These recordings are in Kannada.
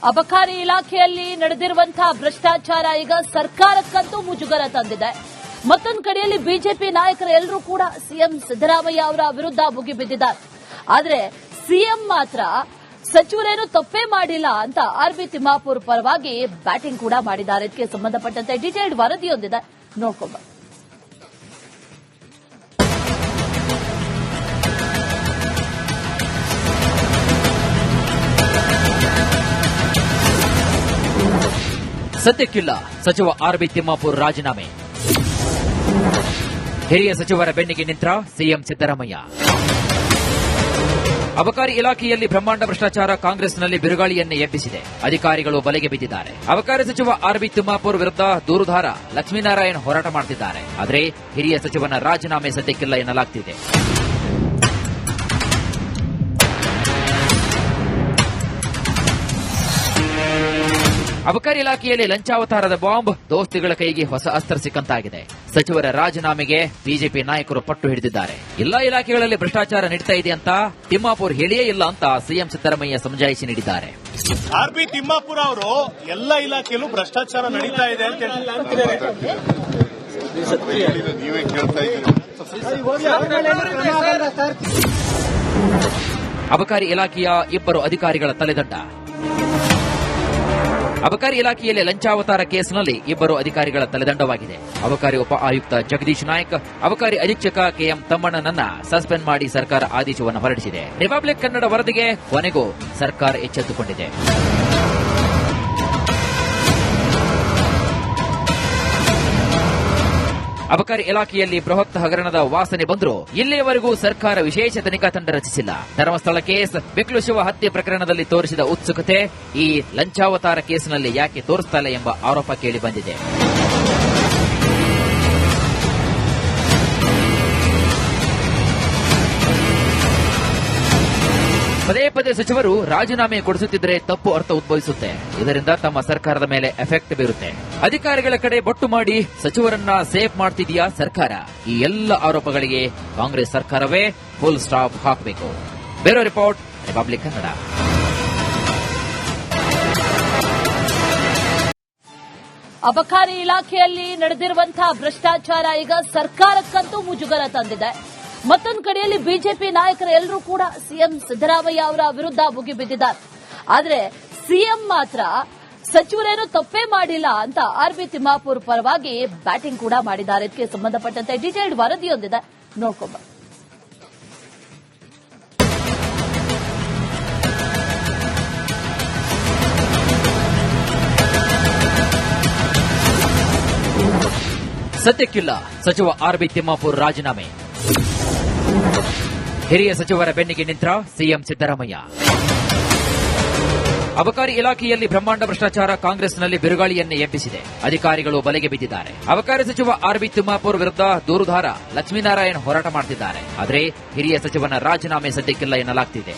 ಅಬಕಾರಿ ಇಲಾಖೆಯಲ್ಲಿ ನಡೆದಿರುವಂತಹ ಭ್ರಷ್ಟಾಚಾರ ಈಗ ಸರ್ಕಾರಕ್ಕಂತೂ ಮುಜುಗರ ತಂದಿದೆ. ಮತ್ತೊಂದು ಕಡೆಯಲ್ಲಿ ಬಿಜೆಪಿ ನಾಯಕರೆಲ್ಲರೂ ಕೂಡ ಸಿಎಂ ಸಿದ್ದರಾಮಯ್ಯ ಅವರ ವಿರುದ್ಧ ಮುಗಿಬಿದ್ದಿದ್ದಾರೆ. ಆದರೆ ಸಿಎಂ ಮಾತ್ರ ಸಚಿವರೇನು ತಪ್ಪೇ ಮಾಡಿಲ್ಲ ಅಂತ ಆರ್ಬಿ ತಿಮ್ಮಾಪುರ್ ಪರವಾಗಿ ಬ್ಯಾಟಿಂಗ್ ಕೂಡ ಮಾಡಿದ್ದಾರೆ. ಇದಕ್ಕೆ ಸಂಬಂಧಪಟ್ಟಂತೆ ಡೀಟೇಲ್ಡ್ ವರದಿಯೊಂದಿದೆ, ನೋಡ್ಕೊಂಬ. ಸದ್ಯಕ್ಕಿಲ್ಲ ಸಚಿವ ಆರ್ಬಿ ತಿಮ್ಮಾಪುರ್ ರಾಜೀನಾಮೆ. ಹಿರಿಯ ಸಚಿವರ ಬೆನ್ನಿಗೆ ನಿಂತ ಸಿಎಂ ಸಿದ್ದರಾಮಯ್ಯ. ಅಬಕಾರಿ ಇಲಾಖೆಯಲ್ಲಿ ಬ್ರಹ್ಮಾಂಡ ಭ್ರಷ್ಟಾಚಾರ ಕಾಂಗ್ರೆಸ್ನಲ್ಲಿ ಬಿರುಗಾಳಿಯನ್ನೇ ಎಬ್ಬಿಸಿದೆ. ಅಧಿಕಾರಿಗಳು ಬಲೆಗೆ ಬಿದ್ದಿದ್ದಾರೆ. ಅಬಕಾರಿ ಸಚಿವ ಆರ್ಬಿ ತಿಮ್ಮಾಪುರ್ ವಿರುದ್ಧ ದೂರುದಾರ ಲಕ್ಷ್ಮೀನಾರಾಯಣ್ ಹೋರಾಟ ಮಾಡುತ್ತಿದ್ದಾರೆ. ಆದರೆ ಹಿರಿಯ ಸಚಿವನ ರಾಜೀನಾಮೆ ಸದ್ಯಕ್ಕಿಲ್ಲ ಎನ್ನಲಾಗ್ತಿದೆ. ಅಬಕಾರಿ ಇಲಾಖೆಯಲ್ಲಿ ಲಂಚಾವತಾರದ ಬಾಂಬ್, ದೋಸ್ತಿಗಳ ಕೈಗೆ ಹೊಸ ಅಸ್ತ್ರ ಸಿಕ್ಕಂತಾಗಿದೆ. ಸಚಿವರ ರಾಜೀನಾಮೆಗೆ ಬಿಜೆಪಿ ನಾಯಕರು ಪಟ್ಟು ಹಿಡಿದಿದ್ದಾರೆ. ಎಲ್ಲಾ ಇಲಾಖೆಗಳಲ್ಲಿ ಭ್ರಷ್ಟಾಚಾರ ನಡೀತಾ ಇದೆ ಅಂತ ತಿಮ್ಮಾಪುರ್ ಹೇಳಿಯೇ ಇಲ್ಲ ಅಂತ ಸಿಎಂ ಸಿದ್ದರಾಮಯ್ಯ ಸಮಜಾಯಿಷಿ ನೀಡಿದ್ದಾರೆ. ಆರ್ಬಿ ತಿಮ್ಮಾಪುರ್ ಅವರು ಎಲ್ಲ ಇಲಾಖೆಯಲ್ಲೂ ಭ್ರಷ್ಟಾಚಾರ ನಡೀತಾ ಇದೆ ಅಂತ ನೀವೇ ಕೇಳ್ತಾ ಅಬಕಾರಿ ಇಲಾಖೆಯ ಇಬ್ಬರು ಅಧಿಕಾರಿಗಳ ತಲೆದಂಡ. ಅಬಕಾರಿ ಇಲಾಖೆಯಲ್ಲಿ ಲಂಚಾವತಾರ ಕೇಸ್ನಲ್ಲಿ ಇಬ್ಬರು ಅಧಿಕಾರಿಗಳ ತಲೆದಂಡವಾಗಿದೆ. ಅಬಕಾರಿ ಉಪ ಆಯುಕ್ತ ಜಗದೀಶ್ ನಾಯ್ಕ್, ಅಬಕಾರಿ ಅಧೀಕ್ಷಕ ಕೆಎಂ ತಮ್ಮಣ್ಣನನ್ನ ಸಸ್ಪೆಂಡ್ ಮಾಡಿ ಸರ್ಕಾರ ಆದೇಶವನ್ನು ಹೊರಡಿಸಿದೆ. ರಿಪಬ್ಲಿಕ್ ಕನ್ನಡ ವರದಿಗೆ ಕೊನೆಗೂ ಸರ್ಕಾರ ಎಚ್ಚೆತ್ತುಕೊಂಡಿದೆ. ಅಬಕಾರಿ ಇಲಾಖೆಯಲ್ಲಿ ಬೃಹತ್ ಹಗರಣದ ವಾಸನೆ ಬಂದರೂ ಇಲ್ಲಿಯವರೆಗೂ ಸರ್ಕಾರ ವಿಶೇಷ ತನಿಖಾ ತಂಡ ರಚಿಸಿಲ್ಲ. ಧರ್ಮಸ್ಥಳ ಕೇಸ್, ಬಿಕ್ಲು ಶಿವ ಹತ್ಯೆ ಪ್ರಕರಣದಲ್ಲಿ ತೋರಿಸಿದ ಉತ್ಸುಕತೆ ಈ ಲಂಚಾವತಾರ ಕೇಸ್ನಲ್ಲಿ ಯಾಕೆ ತೋರಿಸ್ತಾ ಇಲ್ಲ ಎಂಬ ಆರೋಪ ಕೇಳಿ ಬಂದಿದೆ. ಪದೇ ಪದೇ ಸಚಿವರು ರಾಜೀನಾಮೆ ಕೊಡಿಸುತ್ತಿದ್ದರೆ ತಪ್ಪು ಅರ್ಥ ಉದ್ಭವಿಸುತ್ತೆ. ಇದರಿಂದ ತಮ್ಮ ಸರ್ಕಾರದ ಮೇಲೆ ಎಫೆಕ್ಟ್ ಬೀರುತ್ತೆ. ಅಧಿಕಾರಿಗಳ ಕಡೆ ಬೊಟ್ಟು ಮಾಡಿ ಸಚಿವರನ್ನ ಸೇಫ್ ಮಾಡ್ತಿದೆಯಾ ಸರ್ಕಾರ? ಈ ಎಲ್ಲ ಆರೋಪಗಳಿಗೆ ಕಾಂಗ್ರೆಸ್ ಸರ್ಕಾರವೇ ಫುಲ್ ಸ್ಟಾಪ್ ಹಾಕಬೇಕು. Bureau report, republic Kannada. ಅಬಕಾರಿ ಇಲಾಖೆಯಲ್ಲಿ ನಡೆದಿರುವಂತಹ ಭ್ರಷ್ಟಾಚಾರ ಈಗ ಸರ್ಕಾರಕ್ಕಂತೂ ಮುಜುಗರ ತಂದಿದೆ. ಮತ್ತೊಂದು ಕಡೆಯಲ್ಲಿ ಬಿಜೆಪಿ ನಾಯಕರೆಲ್ಲರೂ ಕೂಡ ಸಿಎಂ ಸಿದ್ದರಾಮಯ್ಯ ಅವರ ವಿರುದ್ಧ ಮುಗಿಬಿದ್ದಿದ್ದಾರೆ. ಆದರೆ ಸಿಎಂ ಮಾತ್ರ ಸಚಿವರೇನು ತಪ್ಪೇ ಮಾಡಿಲ್ಲ ಅಂತ ಆರ್ಬಿ ತಿಮ್ಮಾಪುರ್ ಪರವಾಗಿ ಬ್ಯಾಟಿಂಗ್ ಕೂಡ ಮಾಡಿದ್ದಾರೆ. ಇದಕ್ಕೆ ಸಂಬಂಧಪಟ್ಟಂತೆ ಡೀಟೇಲ್ಡ್ ವರದಿಯೊಂದಿದೆ, ನೋಡ್ಕೊಂಬ. ಸದ್ಯಕ್ಕಿಲ್ಲ ಸಚಿವ ಆರ್ಬಿ ತಿಮ್ಮಾಪುರ್ ರಾಜೀನಾಮೆ. ಹಿರಿಯ ಸಚಿವರ ಬೆನ್ನಿಗೆ ನಿಂತ ಸಿಎಂ ಸಿದ್ದರಾಮಯ್ಯ. ಅಬಕಾರಿ ಇಲಾಖೆಯಲ್ಲಿ ಬ್ರಹ್ಮಾಂಡ ಭ್ರಷ್ಟಾಚಾರ ಕಾಂಗ್ರೆಸ್ನಲ್ಲಿ ಬಿರುಗಾಳಿಯನ್ನೇ ಎಬ್ಬಿಸಿದೆ. ಅಧಿಕಾರಿಗಳು ಬಲೆಗೆ ಬಿದ್ದಿದ್ದಾರೆ. ಅಬಕಾರಿ ಸಚಿವ ಆರ್ಬಿ ತಿಮ್ಮಾಪುರ್ ವಿರುದ್ಧ ದೂರುದಾರ ಲಕ್ಷ್ಮೀನಾರಾಯಣ್ ಹೋರಾಟ ಮಾಡುತ್ತಿದ್ದಾರೆ. ಆದರೆ ಹಿರಿಯ ಸಚಿವನ ರಾಜೀನಾಮೆ ಸದ್ಯಕ್ಕಿಲ್ಲ ಎನ್ನಲಾಗ್ತಿದೆ.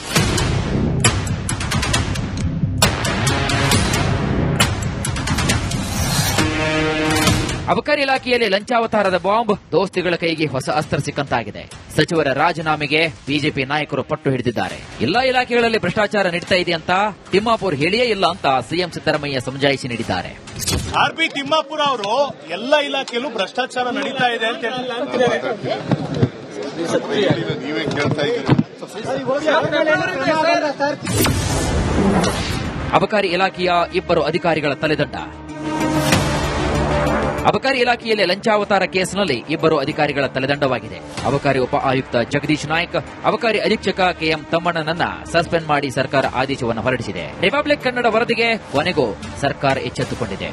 ಅಬಕಾರಿ ಇಲಾಖೆಯಲ್ಲಿ ಲಂಚಾವತಾರದ ಬಾಂಬ್, ದೋಸ್ತಿಗಳ ಕೈಗೆ ಹೊಸ ಅಸ್ತ್ರ ಸಿಕ್ಕಂತಾಗಿದೆ. ಸಚಿವರ ರಾಜೀನಾಮೆಗೆ ಬಿಜೆಪಿ ನಾಯಕರು ಪಟ್ಟು ಹಿಡಿದಿದ್ದಾರೆ. ಎಲ್ಲಾ ಇಲಾಖೆಗಳಲ್ಲಿ ಭ್ರಷ್ಟಾಚಾರ ನಡೀತಾ ಇದೆ ಅಂತ ತಿಮ್ಮಾಪುರ್ ಹೇಳಿಯೇ ಇಲ್ಲ ಅಂತ ಸಿಎಂ ಸಿದ್ದರಾಮಯ್ಯ ಸಮಜಾಯಿಷಿ ನೀಡಿದ್ದಾರೆ. ಆರ್ಬಿ ತಿಮ್ಮಾಪುರ್ ಅವರು ಎಲ್ಲ ಇಲಾಖೆಯಲ್ಲೂ ಭ್ರಷ್ಟಾಚಾರ ನಡೀತಾ ಇದೆ ಅಂತ ನೀವೇ ಕೇಳ್ತಾ ಅಬಕಾರಿ ಇಲಾಖೆಯ ಇಬ್ಬರು ಅಧಿಕಾರಿಗಳ ತಲೆದಂಡ. ಅಬಕಾರಿ ಇಲಾಖೆಯಲ್ಲಿ ಲಂಚಾವತಾರ ಕೇಸ್ನಲ್ಲಿ ಇಬ್ಬರು ಅಧಿಕಾರಿಗಳ ತಲೆದಂಡವಾಗಿದೆ. ಅಬಕಾರಿ ಉಪ ಆಯುಕ್ತ ಜಗದೀಶ್ ನಾಯ್ಕ್, ಅಬಕಾರಿ ಅಧೀಕ್ಷಕ ಕೆಎಂ ತಮ್ಮಣ್ಣನನ್ನ ಸಸ್ಪೆಂಡ್ ಮಾಡಿ ಸರ್ಕಾರ ಆದೇಶವನ್ನು ಹೊರಡಿಸಿದೆ. ರಿಪಬ್ಲಿಕ್ ಕನ್ನಡ ವರದಿಗೆ ಕೊನೆಗೂ ಸರ್ಕಾರ ಎಚ್ಚೆತ್ತುಕೊಂಡಿದೆ.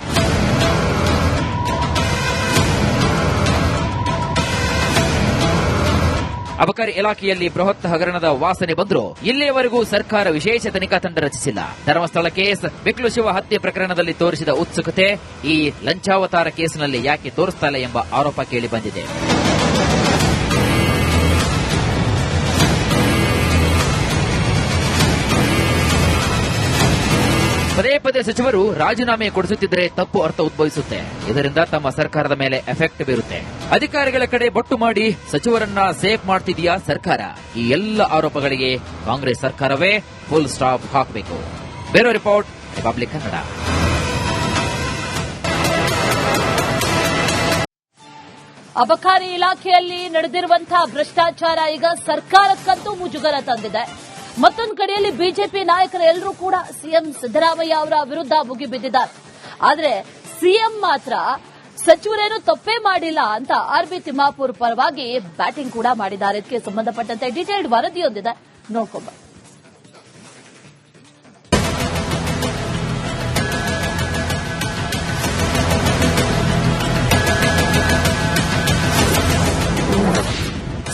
ಅಬಕಾರಿ ಇಲಾಖೆಯಲ್ಲಿ ಬೃಹತ್ ಹಗರಣದ ವಾಸನೆ ಬಂದರೂ ಇಲ್ಲಿಯವರೆಗೂ ಸರ್ಕಾರ ವಿಶೇಷ ತನಿಖಾ ತಂಡ ರಚಿಸಿಲ್ಲ. ಧರ್ಮಸ್ಥಳ ಕೇಸ್, ಬಿಕ್ಲು ಶಿವ ಹತ್ಯೆ ಪ್ರಕರಣದಲ್ಲಿ ತೋರಿಸಿದ ಉತ್ಸುಕತೆ ಈ ಲಂಚಾವತಾರ ಕೇಸ್ನಲ್ಲಿ ಯಾಕೆ ತೋರಿಸ್ತಾ ಇಲ್ಲ ಎಂಬ ಆರೋಪ ಕೇಳಿ ಬಂದಿದೆ. ಪದೇ ಪದೇ ಸಚಿವರು ರಾಜೀನಾಮೆ ಕೊಡಿಸುತ್ತಿದ್ದರೆ ತಪ್ಪು ಅರ್ಥ ಉದ್ಭವಿಸುತ್ತೆ. ಇದರಿಂದ ತಮ್ಮ ಸರ್ಕಾರದ ಮೇಲೆ ಎಫೆಕ್ಟ್ ಬೀರುತ್ತೆ. ಅಧಿಕಾರಿಗಳ ಕಡೆ ಬೊಟ್ಟು ಮಾಡಿ ಸಚಿವರನ್ನ ಸೇಫ್ ಮಾಡ್ತಿದೆಯಾ ಸರ್ಕಾರ? ಈ ಎಲ್ಲ ಆರೋಪಗಳಿಗೆ ಕಾಂಗ್ರೆಸ್ ಸರ್ಕಾರವೇ ಫುಲ್ ಸ್ಟಾಪ್ ಹಾಕಬೇಕು. Bureau report, republic Kannada. ಅಬಕಾರಿ ಇಲಾಖೆಯಲ್ಲಿ ನಡೆದಿರುವಂತಹ ಭ್ರಷ್ಟಾಚಾರ ಈಗ ಸರ್ಕಾರಕ್ಕಂತೂ ಮುಜುಗರ ತಂದಿದೆ. ಮತ್ತೊಂದು ಕಡೆಯಲ್ಲಿ ಬಿಜೆಪಿ ನಾಯಕರೆಲ್ಲರೂ ಕೂಡ ಸಿಎಂ ಸಿದ್ದರಾಮಯ್ಯ ಅವರ ವಿರುದ್ಧ ಮುಗಿಬಿದ್ದಿದ್ದಾರೆ. ಆದರೆ ಸಿಎಂ ಮಾತ್ರ ಸಚಿವರೇನು ತಪ್ಪೇ ಮಾಡಿಲ್ಲ ಅಂತ ಆರ್ಬಿ ತಿಮ್ಮಾಪುರ್ ಪರವಾಗಿ ಬ್ಯಾಟಿಂಗ್ ಕೂಡ ಮಾಡಿದ್ದಾರೆ. ಇದಕ್ಕೆ ಸಂಬಂಧಪಟ್ಟಂತೆ ಡೀಟೇಲ್ಡ್ ವರದಿಯೊಂದಿದೆ, ನೋಡ್ಕೊಂಬ.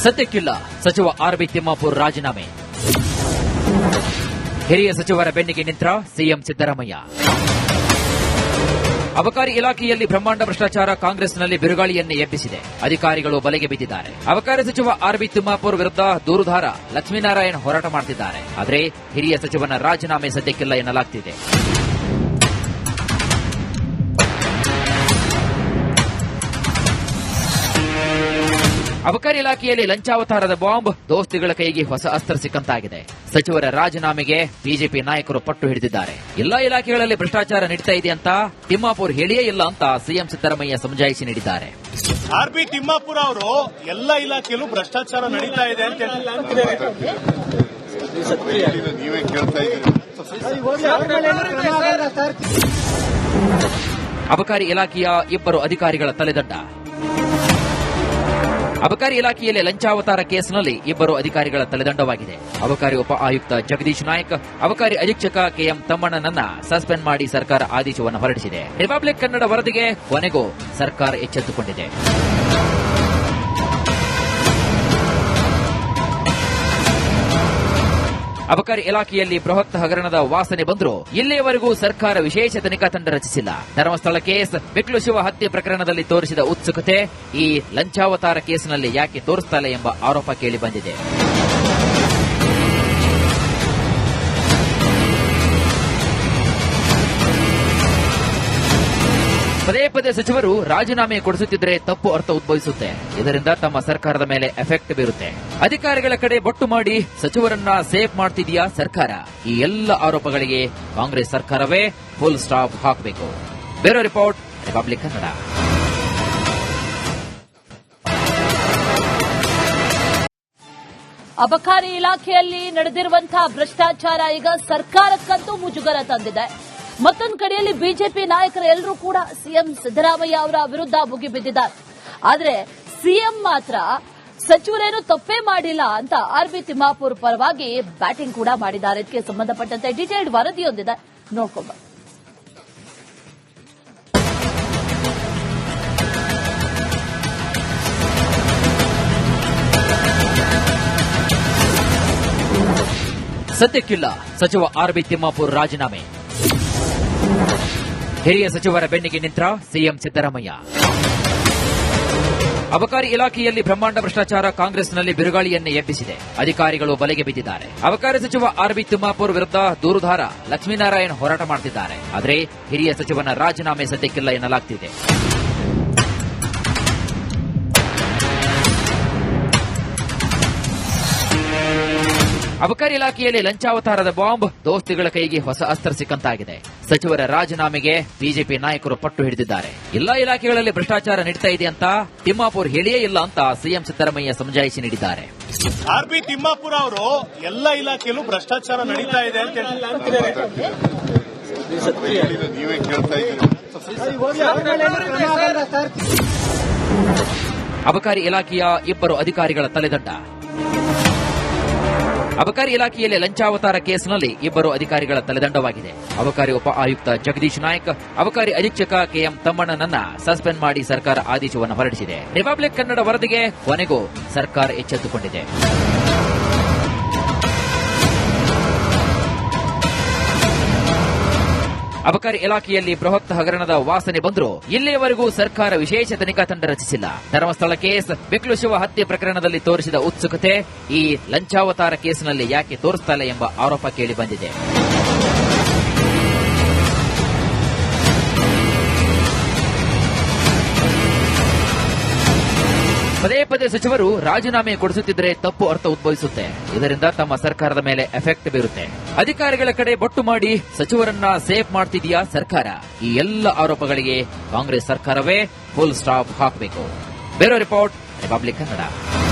ಸದ್ಯಕ್ಕಿಲ್ಲ ಸಚಿವ ಆರ್ಬಿ ತಿಮ್ಮಾಪುರ್ ರಾಜೀನಾಮೆ. ಹಿರಿಯ ಸಚಿವರ ಬೆನ್ನಿಗೆ ನಿಂತ ಸಿಎಂ ಸಿದ್ದರಾಮಯ್ಯ. ಅಬಕಾರಿ ಇಲಾಖೆಯಲ್ಲಿ ಬ್ರಹ್ಮಾಂಡ ಭ್ರಷ್ಟಾಚಾರ ಕಾಂಗ್ರೆಸ್ನಲ್ಲಿ ಬಿರುಗಾಳಿಯನ್ನೇ ಎಬ್ಬಿಸಿದೆ. ಅಧಿಕಾರಿಗಳು ಬಲೆಗೆ ಬಿದ್ದಿದ್ದಾರೆ. ಅಬಕಾರಿ ಸಚಿವ ಆರ್ಬಿ ತಿಮ್ಮಾಪುರ್ ವಿರುದ್ಧ ದೂರುದಾರ ಲಕ್ಷ್ಮೀನಾರಾಯಣ್ ಹೋರಾಟ ಮಾಡುತ್ತಿದ್ದಾರೆ. ಆದರೆ ಹಿರಿಯ ಸಚಿವನ ರಾಜೀನಾಮೆ ಸದ್ಯಕ್ಕಿಲ್ಲ ಎನ್ನಲಾಗುತ್ತಿದೆ. ಅಬಕಾರಿ ಇಲಾಖೆಯಲ್ಲಿ ಲಂಚಾವತಾರದ ಬಾಂಬ್, ದೋಸ್ತಿಗಳ ಕೈಗೆ ಹೊಸ ಅಸ್ತ್ರ ಸಿಕ್ಕಂತಾಗಿದೆ. ಸಚಿವರ ರಾಜೀನಾಮೆಗೆ ಬಿಜೆಪಿ ನಾಯಕರು ಪಟ್ಟು ಹಿಡಿದಿದ್ದಾರೆ. ಎಲ್ಲಾ ಇಲಾಖೆಗಳಲ್ಲಿ ಭ್ರಷ್ಟಾಚಾರ ನಡೀತಾ ಇದೆ ಅಂತ ತಿಮ್ಮಾಪುರ್ ಹೇಳಿಯೇ ಇಲ್ಲ ಅಂತ ಸಿಎಂ ಸಿದ್ದರಾಮಯ್ಯ ಸಮಜಾಯಿಷಿ ನೀಡಿದ್ದಾರೆ. ಆರ್ಬಿ ತಿಮ್ಮಾಪುರ ಅವರು ಎಲ್ಲ ಇಲಾಖೆಯಲ್ಲೂ ಭ್ರಷ್ಟಾಚಾರ ನಡೀತಾ ಇದೆ ಅಂತ ನೀವೇ ಕೇಳ್ತಾ ಇದ್ದೀರಿ. ಅಬಕಾರಿ ಇಲಾಖೆಯ ಇಬ್ಬರು ಅಧಿಕಾರಿಗಳ ತಲೆದಂಡ. ಅಬಕಾರಿ ಇಲಾಖೆಯಲ್ಲಿ ಲಂಚಾವತಾರ ಕೇಸ್ನಲ್ಲಿ ಇಬ್ಬರು ಅಧಿಕಾರಿಗಳ ತಲೆದಂಡವಾಗಿದೆ. ಅಬಕಾರಿ ಉಪ ಆಯುಕ್ತ ಜಗದೀಶ್ ನಾಯ್ಕ್, ಅಬಕಾರಿ ಅಧೀಕ್ಷಕ ಕೆಎಂ ತಮ್ಮಣ್ಣನನ್ನ ಸಸ್ಪೆಂಡ್ ಮಾಡಿ ಸರ್ಕಾರ ಆದೇಶವನ್ನು ಹೊರಡಿಸಿದೆ. ರಿಪಬ್ಲಿಕ್ ಕನ್ನಡ ವರದಿಗೆ ಕೊನೆಗೂ ಸರ್ಕಾರ ಎಚ್ಚೆತ್ತುಕೊಂಡಿದೆ. ಅಬಕಾರಿ ಇಲಾಖೆಯಲ್ಲಿ ಬೃಹತ್ ಹಗರಣದ ವಾಸನೆ ಬಂದರೂ ಇಲ್ಲಿಯವರೆಗೂ ಸರ್ಕಾರ ವಿಶೇಷ ತನಿಖಾ ತಂಡ ರಚಿಸಿಲ್ಲ. ಧರ್ಮಸ್ಥಳ ಕೇಸ್, ಮೆಕ್ಲು ಶಿವ ಹತ್ಯೆ ಪ್ರಕರಣದಲ್ಲಿ ತೋರಿಸಿದ ಉತ್ಸುಕತೆ ಈ ಲಂಚಾವತಾರ ಕೇಸ್ನಲ್ಲಿ ಯಾಕೆ ತೋರಿಸ್ತಾಯಿಲ್ಲ ಎಂಬ ಆರೋಪ ಕೇಳಿಬಂದಿದೆ. ಪದೇ ಪದೇ ಸಚಿವರು ರಾಜೀನಾಮೆ ಕೊಡಿಸುತ್ತಿದ್ದರೆ ತಪ್ಪು ಅರ್ಥ ಉದ್ಭವಿಸುತ್ತೆ. ಇದರಿಂದ ತಮ್ಮ ಸರ್ಕಾರದ ಮೇಲೆ ಎಫೆಕ್ಟ್ ಬೀರುತ್ತೆ. ಅಧಿಕಾರಿಗಳ ಕಡೆ ಬೊಟ್ಟು ಮಾಡಿ ಸಚಿವರನ್ನ ಸೇಫ್ ಮಾಡ್ತಿದೆಯಾ ಸರ್ಕಾರ? ಈ ಎಲ್ಲ ಆರೋಪಗಳಿಗೆ ಕಾಂಗ್ರೆಸ್ ಸರ್ಕಾರವೇ ಫುಲ್ ಸ್ಟಾಪ್ ಹಾಕಬೇಕು. Bureau report, republic Kannada. ಅಬಕಾರಿ ಇಲಾಖೆಯಲ್ಲಿ ನಡೆದಿರುವಂತಹ ಭ್ರಷ್ಟಾಚಾರ ಈಗ ಸರ್ಕಾರಕ್ಕಂತೂ ಮುಜುಗರ ತಂದಿದೆ. ಮತ್ತೊಂದು ಕಡೆಯಲ್ಲಿ ಬಿಜೆಪಿ ನಾಯಕರೆಲ್ಲರೂ ಕೂಡ ಸಿಎಂ ಸಿದ್ದರಾಮಯ್ಯ ಅವರ ವಿರುದ್ಧ ಮುಗಿಬಿದ್ದಿದ್ದಾರೆ. ಆದರೆ ಸಿಎಂ ಮಾತ್ರ ಸಚಿವರೇನು ತಪ್ಪೇ ಮಾಡಿಲ್ಲ ಅಂತ ಆರ್ಬಿ ತಿಮ್ಮಾಪುರ್ ಪರವಾಗಿ ಬ್ಯಾಟಿಂಗ್ ಕೂಡ ಮಾಡಿದ್ದಾರೆ. ಇದಕ್ಕೆ ಸಂಬಂಧಪಟ್ಟಂತೆ ಡೀಟೇಲ್ಡ್ ವರದಿಯೊಂದಿದೆ, ನೋಡ್ಕೊಂಬ. ಸದ್ಯಕ್ಕಿಲ್ಲ ಸಚಿವ ಆರ್ಬಿ ತಿಮ್ಮಾಪುರ್ ರಾಜೀನಾಮೆ. ಹಿರಿಯ ಸಚಿವರ ಬೆನ್ನಿಗೆ ನಿಂತ ಸಿಎಂ ಸಿದ್ದರಾಮಯ್ಯ. ಅಬಕಾರಿ ಇಲಾಖೆಯಲ್ಲಿ ಬ್ರಹ್ಮಾಂಡ ಭ್ರಷ್ಟಾಚಾರ ಕಾಂಗ್ರೆಸ್ನಲ್ಲಿ ಬಿರುಗಾಳಿಯನ್ನೇ ಎಬ್ಬಿಸಿದೆ. ಅಧಿಕಾರಿಗಳು ಬಲೆಗೆ ಬಿದ್ದಿದ್ದಾರೆ. ಅಬಕಾರಿ ಸಚಿವ ಆರ್ಬಿ ತಿಮ್ಮಾಪುರ್ ವಿರುದ್ಧ ದೂರುದಾರ ಲಕ್ಷ್ಮೀನಾರಾಯಣ್ ಹೋರಾಟ ಮಾಡುತ್ತಿದ್ದಾರೆ. ಆದರೆ ಹಿರಿಯ ಸಚಿವನ ರಾಜೀನಾಮೆ ಸದ್ಯಕ್ಕಿಲ್ಲ ಎನ್ನಲಾಗುತ್ತಿದೆ. ಅಬಕಾರಿ ಇಲಾಖೆಯಲ್ಲಿ ಲಂಚಾವತಾರದ ಬಾಂಬ್, ದೋಸ್ತಿಗಳ ಕೈಗೆ ಹೊಸ ಅಸ್ತ್ರ ಸಿಕ್ಕಂತಾಗಿದೆ. ಸಚಿವರ ರಾಜೀನಾಮೆಗೆ ಬಿಜೆಪಿ ನಾಯಕರು ಪಟ್ಟು ಹಿಡಿದಿದ್ದಾರೆ. ಎಲ್ಲಾ ಇಲಾಖೆಗಳಲ್ಲಿ ಭ್ರಷ್ಟಾಚಾರ ನಡೀತಾ ಇದೆ ಅಂತ ತಿಮ್ಮಾಪುರ್ ಹೇಳಿಯೇ ಇಲ್ಲ ಅಂತ ಸಿಎಂ ಸಿದ್ದರಾಮಯ್ಯ ಸಮಜಾಯಿಷಿ ನೀಡಿದ್ದಾರೆ. ಆರ್ಬಿ ತಿಮ್ಮಾಪುರ ಅವರು ಎಲ್ಲ ಇಲಾಖೆಯಲ್ಲೂ ಭ್ರಷ್ಟಾಚಾರ ನಡೀತಾ ಇದೆ ಅಂತ ನೀವೇ ಕೇಳ್ತಾ ಇದ್ದೀರಿ. ಅಬಕಾರಿ ಇಲಾಖೆಯ ಇಬ್ಬರು ಅಧಿಕಾರಿಗಳ ತಲೆದಂಡ. ಅಬಕಾರಿ ಇಲಾಖೆಯಲ್ಲಿ ಲಂಚಾವತಾರ ಕೇಸ್ನಲ್ಲಿ ಇಬ್ಬರು ಅಧಿಕಾರಿಗಳ ತಲೆದಂಡವಾಗಿದೆ. ಅಬಕಾರಿ ಉಪ ಆಯುಕ್ತ ಜಗದೀಶ್ ನಾಯ್ಕ್, ಅಬಕಾರಿ ಅಧೀಕ್ಷಕ ಕೆಎಂ ತಮ್ಮಣ್ಣನನ್ನ ಸಸ್ಪೆಂಡ್ ಮಾಡಿ ಸರ್ಕಾರ ಆದೇಶವನ್ನು ಹೊರಡಿಸಿದೆ. ರಿಪಬ್ಲಿಕ್ ಕನ್ನಡ ವರದಿಗೆ ಕೊನೆಗೂ ಸರ್ಕಾರ ಎಚ್ಚೆತ್ತುಕೊಂಡಿದೆ. ಅಬಕಾರಿ ಇಲಾಖೆಯಲ್ಲಿ ಬೃಹತ್ ಹಗರಣದ ವಾಸನೆ ಬಂದರೂ ಇಲ್ಲಿಯವರೆಗೂ ಸರ್ಕಾರ ವಿಶೇಷ ತನಿಖಾ ತಂಡ ರಚಿಸಿಲ್ಲ. ಧರ್ಮಸ್ಥಳ ಕೇಸ್, ಮೆಕ್ಲು ಶಿವ ಹತ್ಯೆ ಪ್ರಕರಣದಲ್ಲಿ ತೋರಿಸಿದ ಉತ್ಸುಕತೆ ಈ ಲಂಚಾವತಾರ ಕೇಸ್ನಲ್ಲಿ ಯಾಕೆ ತೋರಿಸ್ತಾಯಿಲ್ಲ ಎಂಬ ಆರೋಪ ಕೇಳಿಬಂದಿದೆ. ಪದೇ ಪದೇ ಸಚಿವರು ರಾಜೀನಾಮೆ ಕೊಡಿಸುತ್ತಿದ್ದರೆ ತಪ್ಪು ಅರ್ಥ ಉದ್ಭವಿಸುತ್ತೆ. ಇದರಿಂದ ತಮ್ಮ ಸರ್ಕಾರದ ಮೇಲೆ ಎಫೆಕ್ಟ್ ಬೀರುತ್ತೆ. ಅಧಿಕಾರಿಗಳ ಕಡೆ ಬೊಟ್ಟು ಮಾಡಿ ಸಚಿವರನ್ನ ಸೇಫ್ ಮಾಡ್ತಿದೆಯಾ ಸರ್ಕಾರ? ಈ ಎಲ್ಲ ಆರೋಪಗಳಿಗೆ ಕಾಂಗ್ರೆಸ್ ಸರ್ಕಾರವೇ ಫುಲ್ ಸ್ಟಾಪ್ ಹಾಕಬೇಕು. Bureau report, republic Kannada.